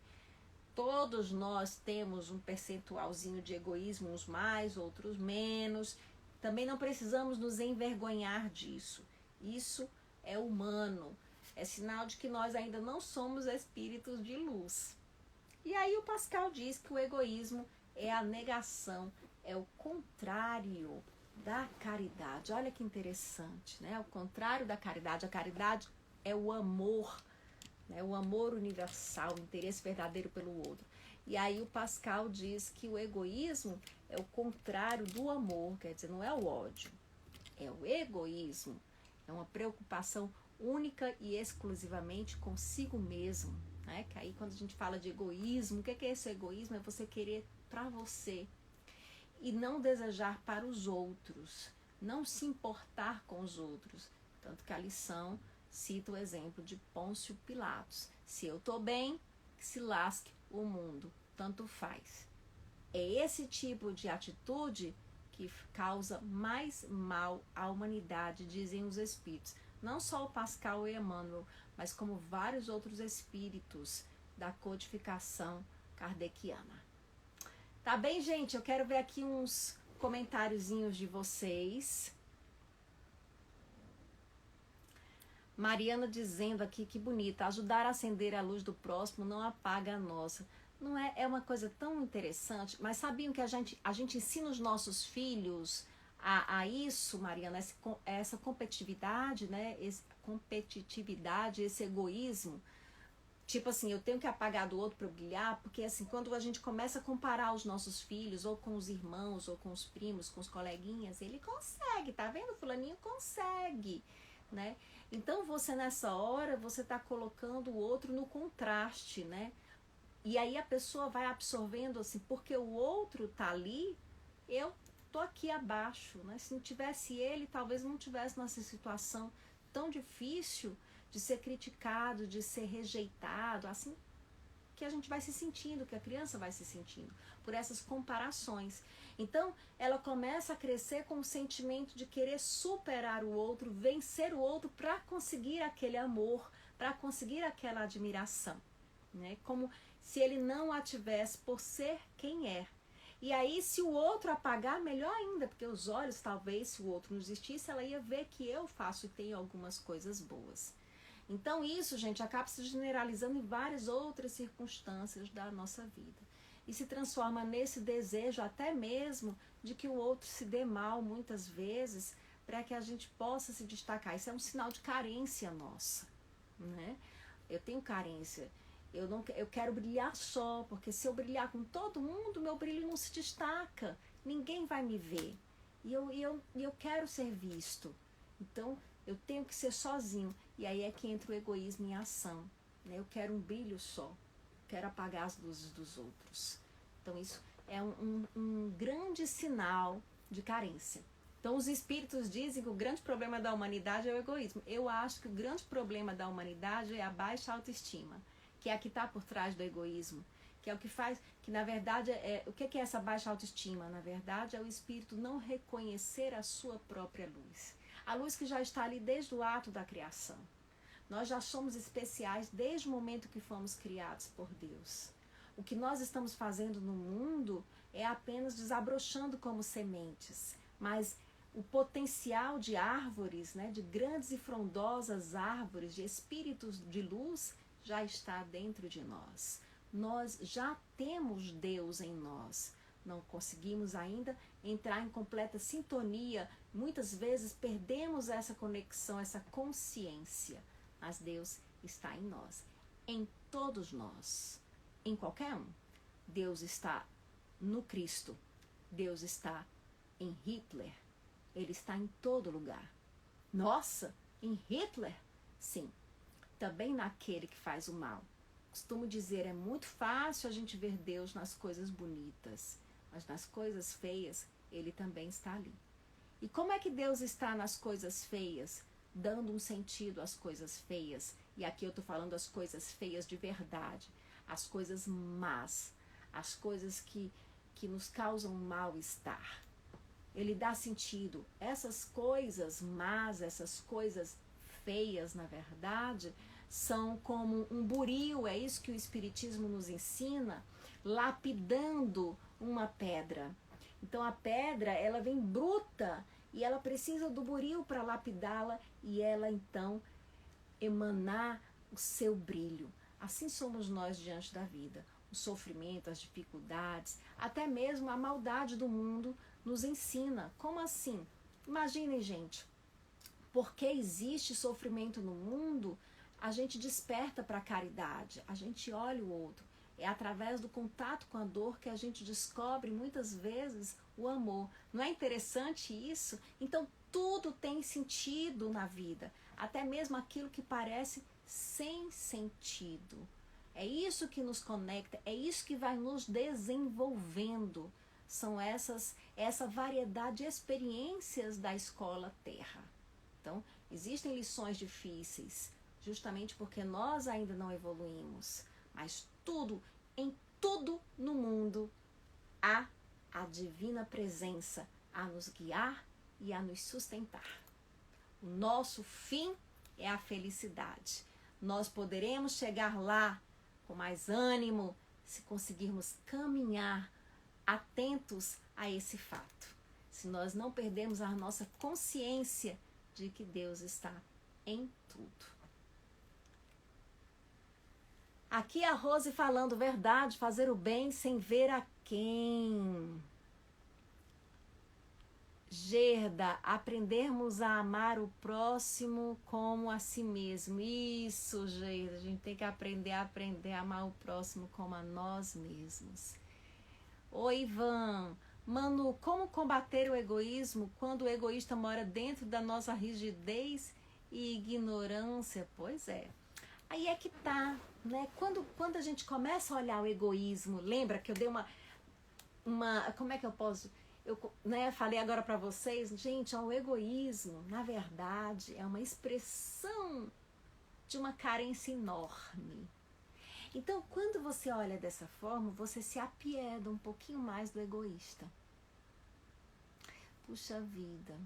Todos nós temos um percentualzinho de egoísmo, uns mais, outros menos. Também não precisamos nos envergonhar disso. Isso é humano. É sinal de que nós ainda não somos espíritos de luz. E aí o Pascal diz que o egoísmo é a negação, é o contrário da caridade. Olha que interessante, né? O contrário da caridade. A caridade é o amor, né? O amor universal, o interesse verdadeiro pelo outro. E aí o Pascal diz que o egoísmo é o contrário do amor, quer dizer, não é o ódio, é o egoísmo. É uma preocupação única e exclusivamente consigo mesmo, né? Que aí quando a gente fala de egoísmo, o que é esse egoísmo? É você querer para você e não desejar para os outros, não se importar com os outros. Tanto que a lição cita o exemplo de Pôncio Pilatos. Se eu estou bem, que se lasque o mundo, tanto faz. É esse tipo de atitude que causa mais mal à humanidade, dizem os espíritos. Não só o Pascal e Emmanuel, mas como vários outros espíritos da codificação kardeciana. Tá bem, gente? Eu quero ver aqui uns comentáriozinhos de vocês. Mariana dizendo aqui, que bonita, ajudar a acender a luz do próximo não apaga a nossa. Não é, é uma coisa tão interessante, mas sabiam que a gente ensina os nossos filhos a isso, Mariana, essa competitividade, né? Esse egoísmo. Tipo assim, eu tenho que apagar do outro para eu brilhar, porque assim, quando a gente começa a comparar os nossos filhos, ou com os irmãos, ou com os primos, com os coleguinhas, ele consegue, tá vendo? Fulaninho consegue, né? Então você nessa hora, você tá colocando o outro no contraste, né? E aí a pessoa vai absorvendo assim, porque o outro tá ali, eu tô aqui abaixo, né? Se não tivesse ele, talvez não tivesse nessa situação tão difícil de ser criticado, de ser rejeitado, assim que a gente vai se sentindo, que a criança vai se sentindo, por essas comparações. Então, ela começa a crescer com o sentimento de querer superar o outro, vencer o outro para conseguir aquele amor, para conseguir aquela admiração, né? Como se ele não a tivesse por ser quem é. E aí, se o outro apagar, melhor ainda, porque os olhos, talvez, se o outro não existisse, ela ia ver que eu faço e tenho algumas coisas boas. Então isso, gente, acaba se generalizando em várias outras circunstâncias da nossa vida. E se transforma nesse desejo até mesmo de que o outro se dê mal muitas vezes para que a gente possa se destacar. Isso é um sinal de carência nossa, né? Eu tenho carência. Eu quero brilhar só, porque se eu brilhar com todo mundo, meu brilho não se destaca. Ninguém vai me ver. E eu quero ser visto. Então, eu tenho que ser sozinho. E aí é que entra o egoísmo em ação, né? Eu quero um brilho só. Quero apagar as luzes dos outros. Então isso é um grande sinal de carência. Então os espíritos dizem que o grande problema da humanidade é o egoísmo. Eu acho que o grande problema da humanidade é a baixa autoestima, que é a que está por trás do egoísmo, que é o que faz, que na verdade, o que é essa baixa autoestima? Na verdade é o espírito não reconhecer a sua própria luz. A luz que já está ali desde o ato da criação. Nós já somos especiais desde o momento que fomos criados por Deus. O que nós estamos fazendo no mundo é apenas desabrochando como sementes, mas o potencial de árvores, né, de grandes e frondosas árvores, de espíritos de luz, já está dentro de nós. Nós já temos Deus em nós. Não conseguimos ainda entrar em completa sintonia. Muitas vezes perdemos essa conexão, essa consciência. Mas Deus está em nós, em todos nós, em qualquer um. Deus está no Cristo. Deus está em Hitler. Ele está em todo lugar. Nossa, em Hitler? Sim. Também naquele que faz o mal. Costumo dizer, é muito fácil a gente ver Deus nas coisas bonitas, mas nas coisas feias ele também está ali. E como é que Deus está nas coisas feias? Dando um sentido às coisas feias. E aqui eu estou falando as coisas feias de verdade. As coisas más. As coisas que nos causam mal-estar. Ele dá sentido. Essas coisas más, essas coisas feias, na verdade, são como um buril, é isso que o Espiritismo nos ensina, lapidando uma pedra. Então a pedra, ela vem bruta e ela precisa do buril para lapidá-la e ela então emanar o seu brilho. Assim somos nós diante da vida. O sofrimento, as dificuldades, até mesmo a maldade do mundo nos ensina. Como assim? Imaginem, gente, porque existe sofrimento no mundo, a gente desperta para a caridade, a gente olha o outro. É através do contato com a dor que a gente descobre muitas vezes o amor. Não é interessante isso? Então tudo tem sentido na vida, até mesmo aquilo que parece sem sentido. É isso que nos conecta, é isso que vai nos desenvolvendo. São essa variedade de experiências da escola Terra. Então, existem lições difíceis, justamente porque nós ainda não evoluímos. Mas em tudo no mundo, há a divina presença a nos guiar e a nos sustentar. O nosso fim é a felicidade. Nós poderemos chegar lá com mais ânimo se conseguirmos caminhar atentos a esse fato. Se nós não perdermos a nossa consciência de que Deus está em tudo. Aqui a Rose falando verdade, fazer o bem sem ver a quem. Gerda, aprendermos a amar o próximo como a si mesmo. Isso, Gerda, a gente tem que aprender a amar o próximo como a nós mesmos. Oi, Ivan. Manu, como combater o egoísmo quando o egoísta mora dentro da nossa rigidez e ignorância? Pois é. Aí é que tá, né? Quando a gente começa a olhar o egoísmo, lembra que eu dei uma como é que eu posso... Eu falei agora para vocês, gente, o egoísmo, na verdade, é uma expressão de uma carência enorme. Então, quando você olha dessa forma, você se apieda um pouquinho mais do egoísta. Puxa vida,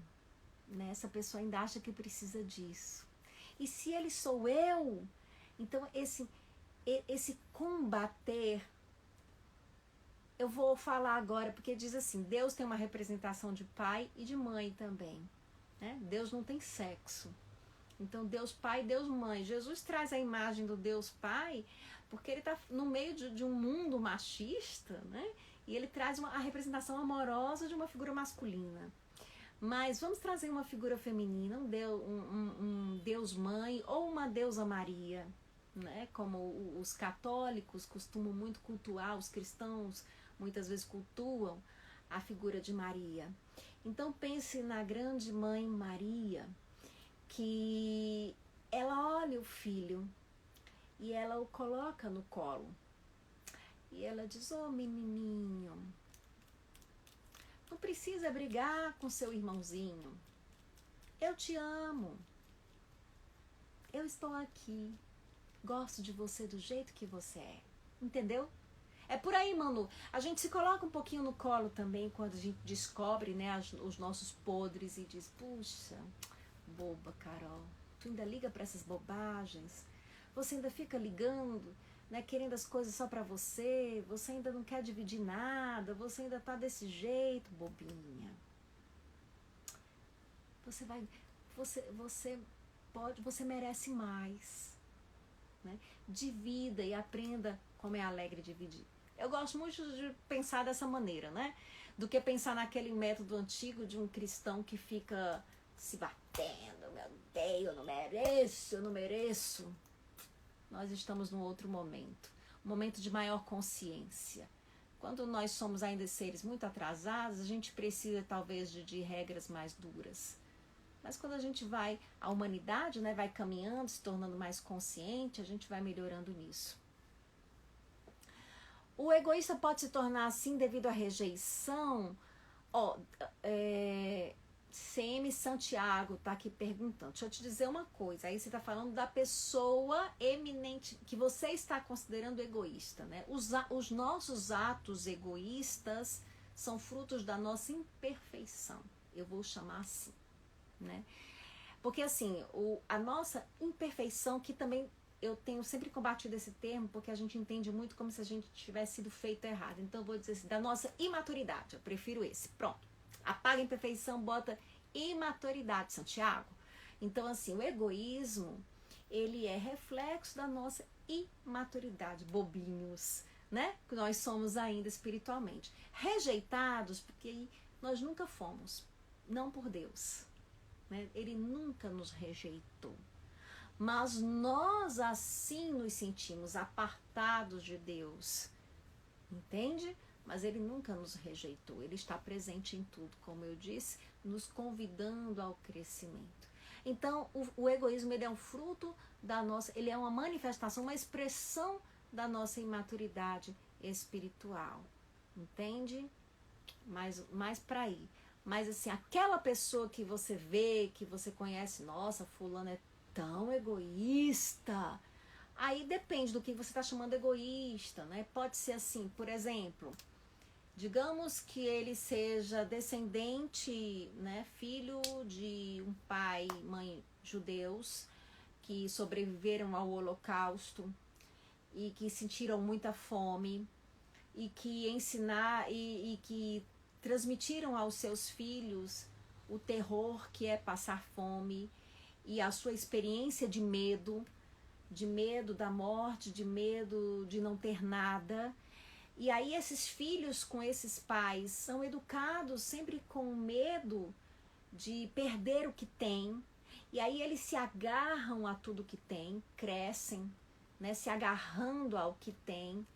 né? Essa pessoa ainda acha que precisa disso. E se ele sou eu, então esse combater, eu vou falar agora, porque diz assim, Deus tem uma representação de pai e de mãe também. Né? Deus não tem sexo. Então, Deus Pai, Deus Mãe. Jesus traz a imagem do Deus Pai, porque ele está no meio de um mundo machista, né? E ele traz a representação amorosa de uma figura masculina. Mas vamos trazer uma figura feminina, um Deus Mãe ou uma Deusa Maria, né? Como os católicos costumam muito cultuar, os cristãos muitas vezes cultuam a figura de Maria. Então pense na grande mãe Maria, que ela olha o filho e ela o coloca no colo. E ela diz, ô menininho, não precisa brigar com seu irmãozinho. Eu te amo. Eu estou aqui. Gosto de você do jeito que você é. Entendeu? É por aí, Manu. A gente se coloca um pouquinho no colo também quando a gente descobre, né, os nossos podres e diz, puxa, boba, Carol, tu ainda liga para essas bobagens? Você ainda fica ligando, né, querendo as coisas só para você? Você ainda não quer dividir nada? Você ainda tá desse jeito, bobinha? Você merece mais, né? Divida e aprenda como é alegre dividir. Eu gosto muito de pensar dessa maneira, né? Do que pensar naquele método antigo de um cristão que fica se batendo, meu Deus, eu não mereço. Nós estamos num outro momento, um momento de maior consciência. Quando nós somos ainda seres muito atrasados, a gente precisa talvez de regras mais duras. Mas quando a gente a humanidade, né, vai caminhando, se tornando mais consciente, a gente vai melhorando nisso. O egoísta pode se tornar assim devido à rejeição Ó, CM Santiago tá aqui perguntando. Deixa eu te dizer uma coisa. Aí você tá falando da pessoa eminente que você está considerando egoísta, né? Os nossos atos egoístas são frutos da nossa imperfeição. Eu vou chamar assim, né? Porque assim, a nossa imperfeição, que também eu tenho sempre combatido esse termo, porque a gente entende muito como se a gente tivesse sido feito errado. Então eu vou dizer assim, da nossa imaturidade, eu prefiro esse. Pronto. Apaga a imperfeição, bota imaturidade, Santiago. Então assim, o egoísmo, ele é reflexo da nossa imaturidade, bobinhos, né? Que nós somos ainda espiritualmente. Rejeitados, porque nós nunca fomos, não por Deus, né? Ele nunca nos rejeitou. Mas nós assim nos sentimos apartados de Deus, entende? Mas ele nunca nos rejeitou, ele está presente em tudo, como eu disse, nos convidando ao crescimento. Então, o egoísmo, ele é um fruto da nossa, ele é uma manifestação, uma expressão da nossa imaturidade espiritual, entende? Mais para aí. Mas assim, aquela pessoa que você vê, que você conhece, nossa, fulano é tão egoísta. Aí depende do que você está chamando egoísta, né? Pode ser assim, por exemplo, digamos que ele seja descendente, né, filho de um pai e mãe judeus que sobreviveram ao Holocausto e que sentiram muita fome e que e que transmitiram aos seus filhos o terror que é passar fome e a sua experiência de medo da morte, de medo de não ter nada. E aí esses filhos com esses pais são educados sempre com medo de perder o que tem. E aí eles se agarram a tudo que tem, crescem, né, se agarrando ao que tem.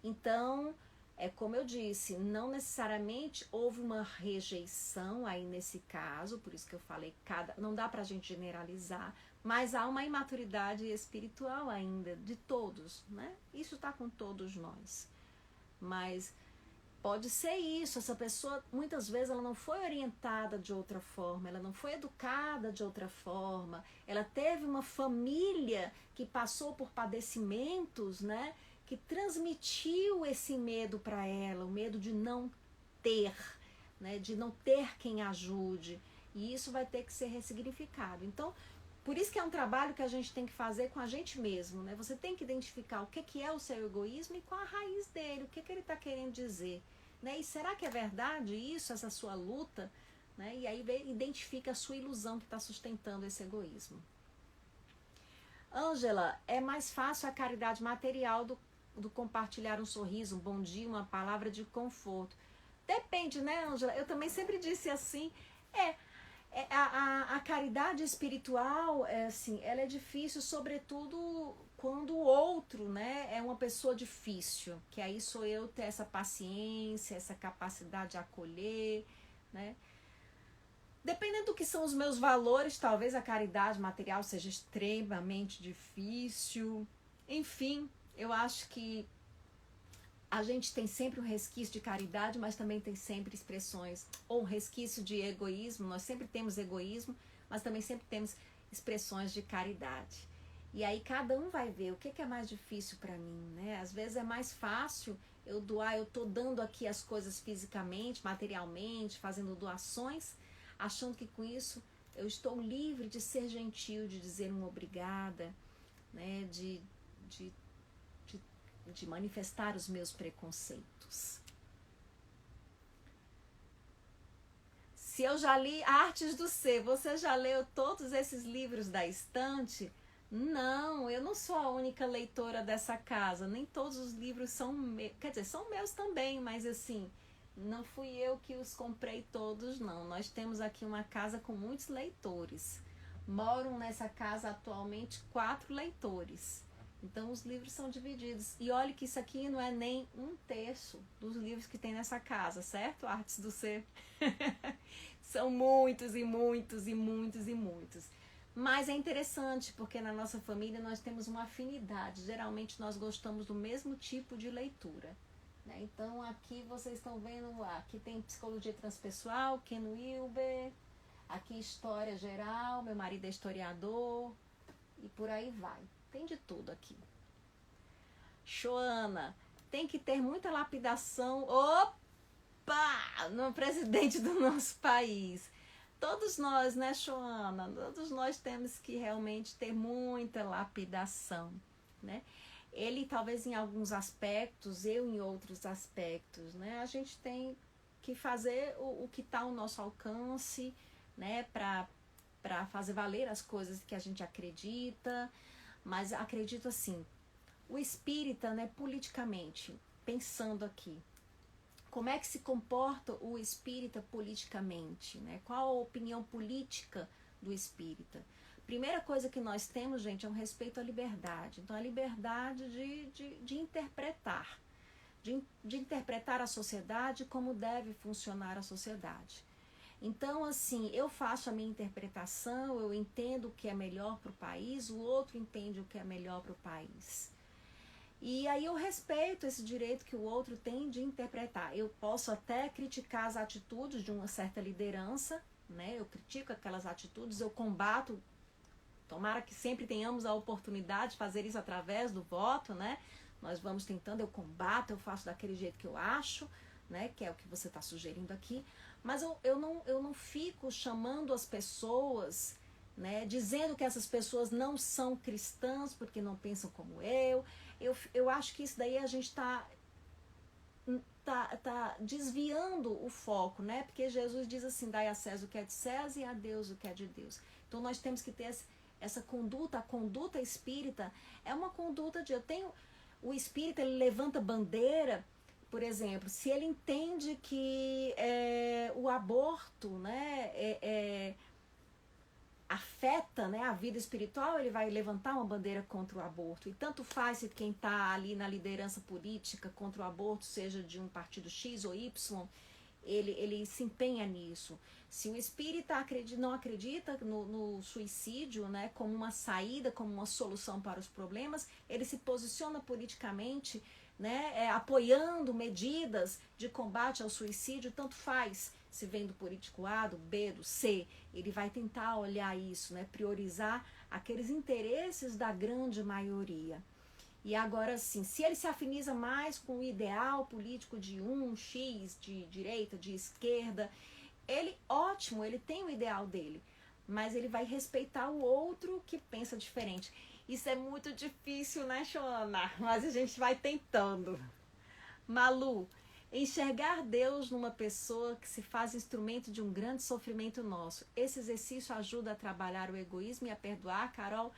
Então, é como eu disse, não necessariamente houve uma rejeição aí nesse caso, por isso que eu falei, não dá pra gente generalizar, mas há uma imaturidade espiritual ainda de todos, né? Isso tá com todos nós. Mas pode ser isso, essa pessoa muitas vezes ela não foi orientada de outra forma, ela não foi educada de outra forma, ela teve uma família que passou por padecimentos, né? Que transmitiu esse medo para ela, o medo de não ter, né, de não ter quem ajude. E isso vai ter que ser ressignificado. Então, por isso que é um trabalho que a gente tem que fazer com a gente mesmo, né? Você tem que identificar o que é o seu egoísmo e qual a raiz dele, o que ele está querendo dizer, né? E será que é verdade isso, essa sua luta? Né? E aí identifica a sua ilusão que está sustentando esse egoísmo. Ângela, é mais fácil a caridade material do compartilhar um sorriso, um bom dia, uma palavra de conforto. Depende, né, Ângela? Eu também sempre disse assim, a caridade espiritual, assim, ela é difícil, sobretudo quando o outro, né, é uma pessoa difícil, que aí sou eu ter essa paciência, essa capacidade de acolher, né? Dependendo do que são os meus valores, talvez a caridade material seja extremamente difícil. Enfim, eu acho que a gente tem sempre um resquício de caridade, mas também tem sempre expressões, ou um resquício de egoísmo. Nós sempre temos egoísmo, mas também sempre temos expressões de caridade. E aí cada um vai ver o que é mais difícil para mim, né? Às vezes é mais fácil eu doar, eu tô dando aqui as coisas fisicamente, materialmente, fazendo doações, achando que com isso eu estou livre de ser gentil, de dizer um obrigada, né? De manifestar os meus preconceitos. Se eu já li Artes do Ser, você já leu todos esses livros da estante? Não, eu não sou a única leitora dessa casa, nem todos os livros são meus, quer dizer, são meus também, mas assim, não fui eu que os comprei todos, não. Nós temos aqui uma casa com muitos leitores. Moram nessa casa atualmente 4 leitores. Então os livros são divididos. E olha que isso aqui não é nem 1/3 dos livros que tem nessa casa, certo? Artes do Ser. São muitos e muitos e muitos e muitos. Mas é interessante porque na nossa família nós temos uma afinidade. Geralmente nós gostamos do mesmo tipo de leitura. né? Então aqui vocês estão vendo, aqui tem psicologia transpessoal, Ken Wilber, aqui história geral, meu marido é historiador e por aí vai. Tem de tudo aqui. Joana, tem que ter muita lapidação, opa, no presidente do nosso país. Todos nós, né, Joana? Todos nós temos que realmente ter muita lapidação, né? Ele talvez em alguns aspectos, eu em outros aspectos, né? A gente tem que fazer o que está ao nosso alcance, né? Para fazer valer as coisas que a gente acredita, mas acredito assim, o espírita, né, politicamente, pensando aqui, como é que se comporta o espírita politicamente, né? Qual a opinião política do espírita? Primeira coisa que nós temos, gente, é um respeito à liberdade. Então, a liberdade de interpretar, de interpretar a sociedade como deve funcionar a sociedade. Então, assim, eu faço a minha interpretação, eu entendo o que é melhor para o país, o outro entende o que é melhor para o país. E aí eu respeito esse direito que o outro tem de interpretar. Eu posso até criticar as atitudes de uma certa liderança, né? Eu critico aquelas atitudes, eu combato. Tomara que sempre tenhamos a oportunidade de fazer isso através do voto, né? Nós vamos tentando, eu combato, eu faço daquele jeito que eu acho, né? Que é o que você está sugerindo aqui. Mas eu não fico chamando as pessoas, né? Dizendo que essas pessoas não são cristãs porque não pensam como eu. Eu acho que isso daí a gente tá desviando o foco, né? Porque Jesus diz assim, dai a César o que é de César e a Deus o que é de Deus. Então nós temos que ter essa conduta, a conduta espírita é uma conduta o espírita ele levanta bandeira, por exemplo, se ele entende que o aborto, né, afeta, né, a vida espiritual, ele vai levantar uma bandeira contra o aborto. E tanto faz se quem está ali na liderança política contra o aborto, seja de um partido X ou Y, ele se empenha nisso. Se o espírita não acredita no suicídio, né, como uma saída, como uma solução para os problemas, ele se posiciona politicamente, né, apoiando medidas de combate ao suicídio, tanto faz se vem do político A, do B, do C, ele vai tentar olhar isso, né, priorizar aqueles interesses da grande maioria. E agora sim, se ele se afiniza mais com o ideal político de um X, de direita, de esquerda, ótimo, ele tem o ideal dele, mas ele vai respeitar o outro que pensa diferente. Isso é muito difícil, né, Joana? Mas a gente vai tentando. Malu, enxergar Deus numa pessoa que se faz instrumento de um grande sofrimento nosso. Esse exercício ajuda a trabalhar o egoísmo e a perdoar, Carol?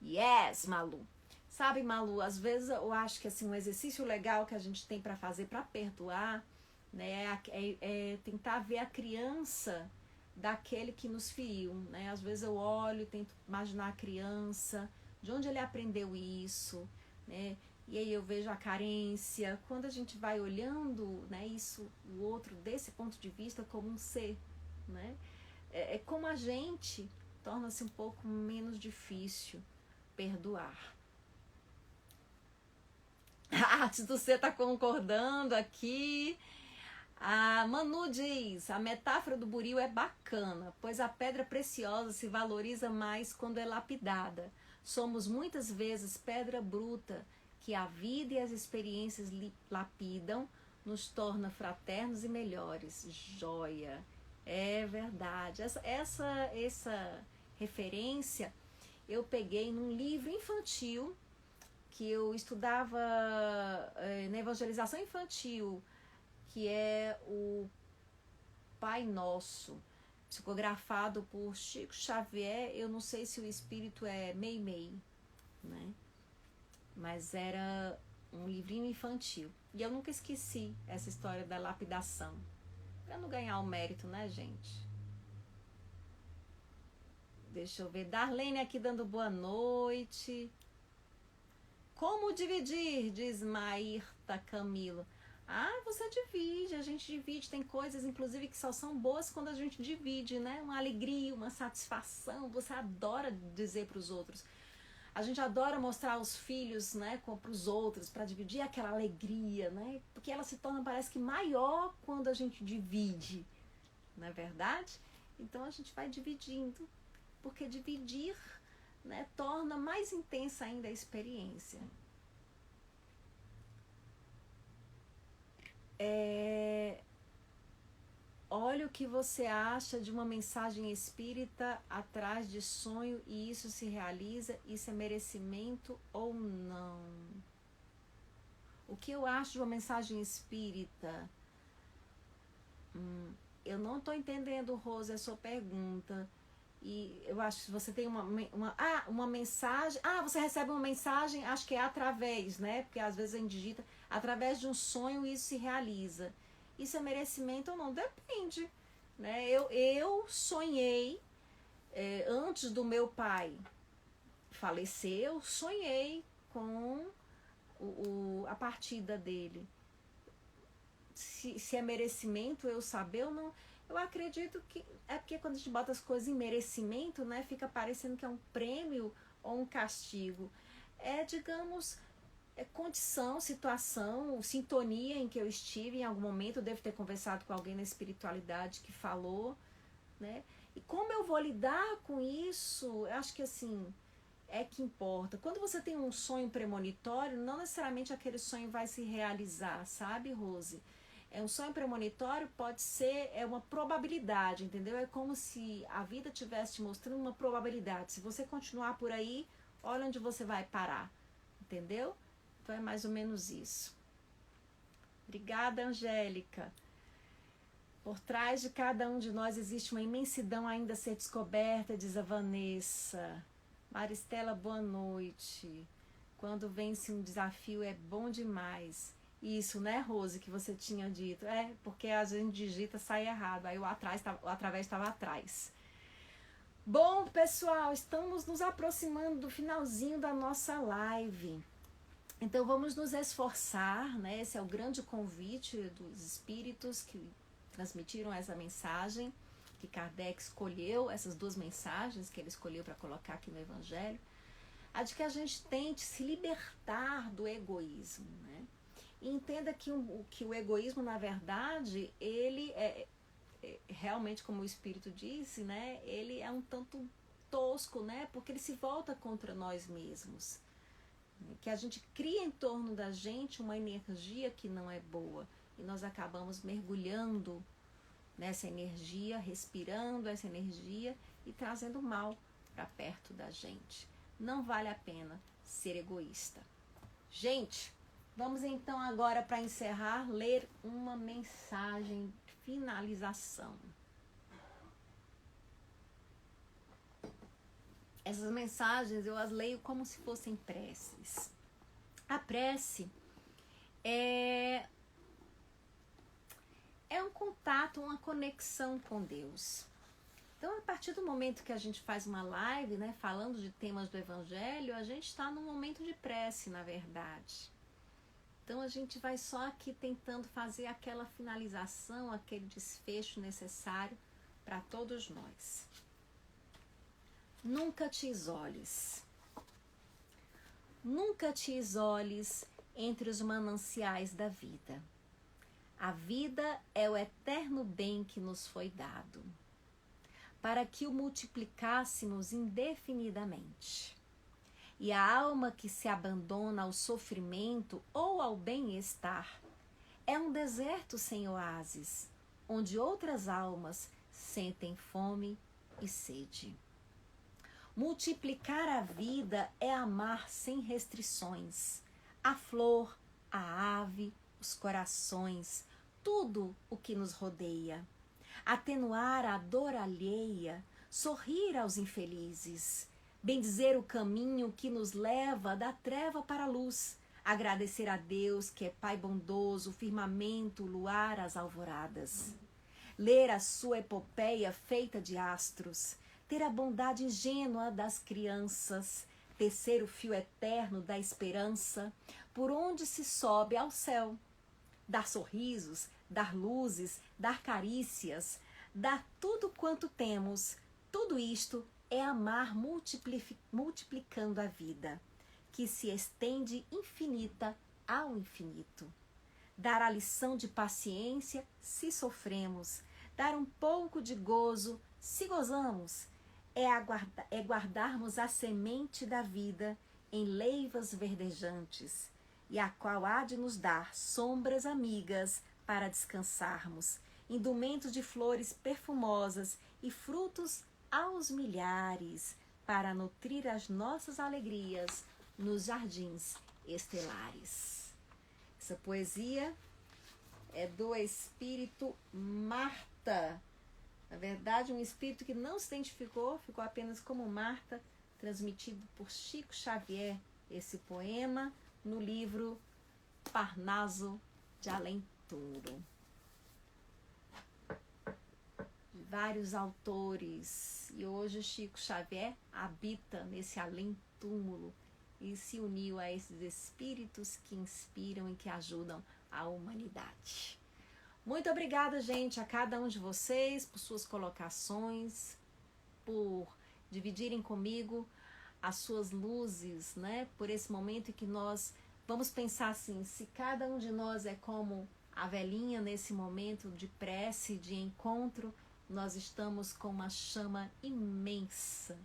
Yes, Malu. Sabe, Malu, às vezes eu acho que assim, um exercício legal que a gente tem para fazer para perdoar, né, é tentar ver a criança daquele que nos feriu, né? Às vezes eu olho e tento imaginar a criança, de onde ele aprendeu isso, né? E aí eu vejo a carência. Quando a gente vai olhando, né, isso, o outro desse ponto de vista como um ser, né? É como a gente torna-se um pouco menos difícil perdoar. A arte do C tá concordando aqui. A Manu diz, a metáfora do buril é bacana, pois a pedra preciosa se valoriza mais quando é lapidada. Somos muitas vezes pedra bruta, que a vida e as experiências lapidam, nos torna fraternos e melhores. Joia! É verdade. Essa referência eu peguei num livro infantil que eu estudava na evangelização infantil, que é o Pai Nosso, psicografado por Chico Xavier. Eu não sei se o espírito é Meimei, né? Mas era um livrinho infantil. E eu nunca esqueci essa história da lapidação. Pra não ganhar o mérito, né, gente? Deixa eu ver. Darlene aqui dando boa noite. Como dividir? Diz Maírta Camilo. Ah, você divide, a gente divide. Tem coisas, inclusive, que só são boas quando a gente divide, né? Uma alegria, uma satisfação. Você adora dizer para os outros. A gente adora mostrar os filhos, né, para os outros, para dividir aquela alegria, né? Porque ela se torna, parece que, maior quando a gente divide, não é verdade? Então a gente vai dividindo, porque dividir, né, torna mais intensa ainda a experiência. Olha o que você acha de uma mensagem espírita atrás de sonho e isso se realiza, isso é merecimento ou não? O que eu acho de uma mensagem espírita? Eu não estou entendendo, Rose, a sua pergunta. E eu acho que você tem uma mensagem. Você recebe uma mensagem, acho que é através, né? Porque às vezes a gente digita, através de um sonho isso se realiza. Isso é merecimento ou não? Depende. Né? Eu sonhei, antes do meu pai falecer, eu sonhei com a partida dele. Se é merecimento eu saber ou não, eu acredito que é porque quando a gente bota as coisas em merecimento, né, fica parecendo que é um prêmio ou um castigo. Digamos, condição, situação, sintonia em que eu estive em algum momento, eu devo ter conversado com alguém na espiritualidade que falou, né? E como eu vou lidar com isso, eu acho que assim, é que importa. Quando você tem um sonho premonitório, não necessariamente aquele sonho vai se realizar, sabe, Rose? Um sonho premonitório pode ser uma probabilidade, entendeu? É como se a vida estivesse te mostrando uma probabilidade. Se você continuar por aí, olha onde você vai parar, entendeu? Então é mais ou menos isso. Obrigada, Angélica. Por trás de cada um de nós existe uma imensidão ainda a ser descoberta, diz a Vanessa. Maristela, boa noite. Quando vence um desafio é bom demais. Isso, né, Rose, que você tinha dito. Porque a gente digita, sai errado. Aí o através estava atrás. Bom, pessoal, estamos nos aproximando do finalzinho da nossa live. Então vamos nos esforçar, né? Esse é o grande convite dos espíritos que transmitiram essa mensagem, que Kardec escolheu, essas duas mensagens que ele escolheu para colocar aqui no Evangelho, a de que a gente tente se libertar do egoísmo, né? E entenda que o egoísmo, na verdade, ele realmente, como o Espírito disse, né? Ele é um tanto tosco, né? Porque ele se volta contra nós mesmos. Que a gente cria em torno da gente uma energia que não é boa. E nós acabamos mergulhando nessa energia, respirando essa energia e trazendo mal para perto da gente. Não vale a pena ser egoísta. Gente, vamos então agora, para encerrar, ler uma mensagem de finalização. Essas mensagens eu as leio como se fossem preces. A prece é um contato, uma conexão com Deus. Então, a partir do momento que a gente faz uma live, né, falando de temas do Evangelho, a gente está num momento de prece, na verdade. Então, a gente vai só aqui tentando fazer aquela finalização, aquele desfecho necessário para todos nós. Nunca te isoles. Nunca te isoles entre os mananciais da vida. A vida é o eterno bem que nos foi dado, para que o multiplicássemos indefinidamente. E a alma que se abandona ao sofrimento ou ao bem-estar é um deserto sem oásis, onde outras almas sentem fome e sede. Multiplicar a vida é amar sem restrições, a flor, a ave, os corações, tudo o que nos rodeia. Atenuar a dor alheia, sorrir aos infelizes, bendizer o caminho que nos leva da treva para a luz, agradecer a Deus que é Pai bondoso, firmamento, luar, as alvoradas. Ler a sua epopeia feita de astros, ter a bondade ingênua das crianças, tecer o fio eterno da esperança, por onde se sobe ao céu. Dar sorrisos, dar luzes, dar carícias, dar tudo quanto temos Tudo isto é amar multiplicando a vida, que se estende infinita ao infinito. Dar a lição de paciência se sofremos, dar um pouco de gozo se gozamos, é guardarmos a semente da vida em leivas verdejantes, e a qual há de nos dar sombras amigas para descansarmos, indumentos de flores perfumosas e frutos aos milhares, para nutrir as nossas alegrias nos jardins estelares. Essa poesia é do espírito Marta. Na verdade, um espírito que não se identificou, ficou apenas como Marta, transmitido por Chico Xavier, esse poema, no livro Parnaso de Além-Túmulo. Vários autores, e hoje Chico Xavier habita nesse além-túmulo e se uniu a esses espíritos que inspiram e que ajudam a humanidade. Muito obrigada, gente, a cada um de vocês por suas colocações, por dividirem comigo as suas luzes, né? Por esse momento em que nós vamos pensar assim, se cada um de nós é como a velhinha nesse momento de prece, de encontro, nós estamos com uma chama imensa.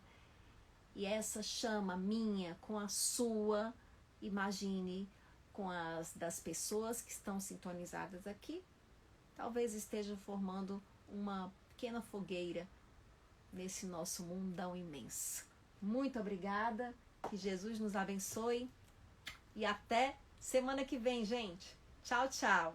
E essa chama minha com a sua, imagine, com as das pessoas que estão sintonizadas aqui, talvez esteja formando uma pequena fogueira nesse nosso mundão imenso. Muito obrigada, que Jesus nos abençoe e até semana que vem, gente. Tchau, tchau.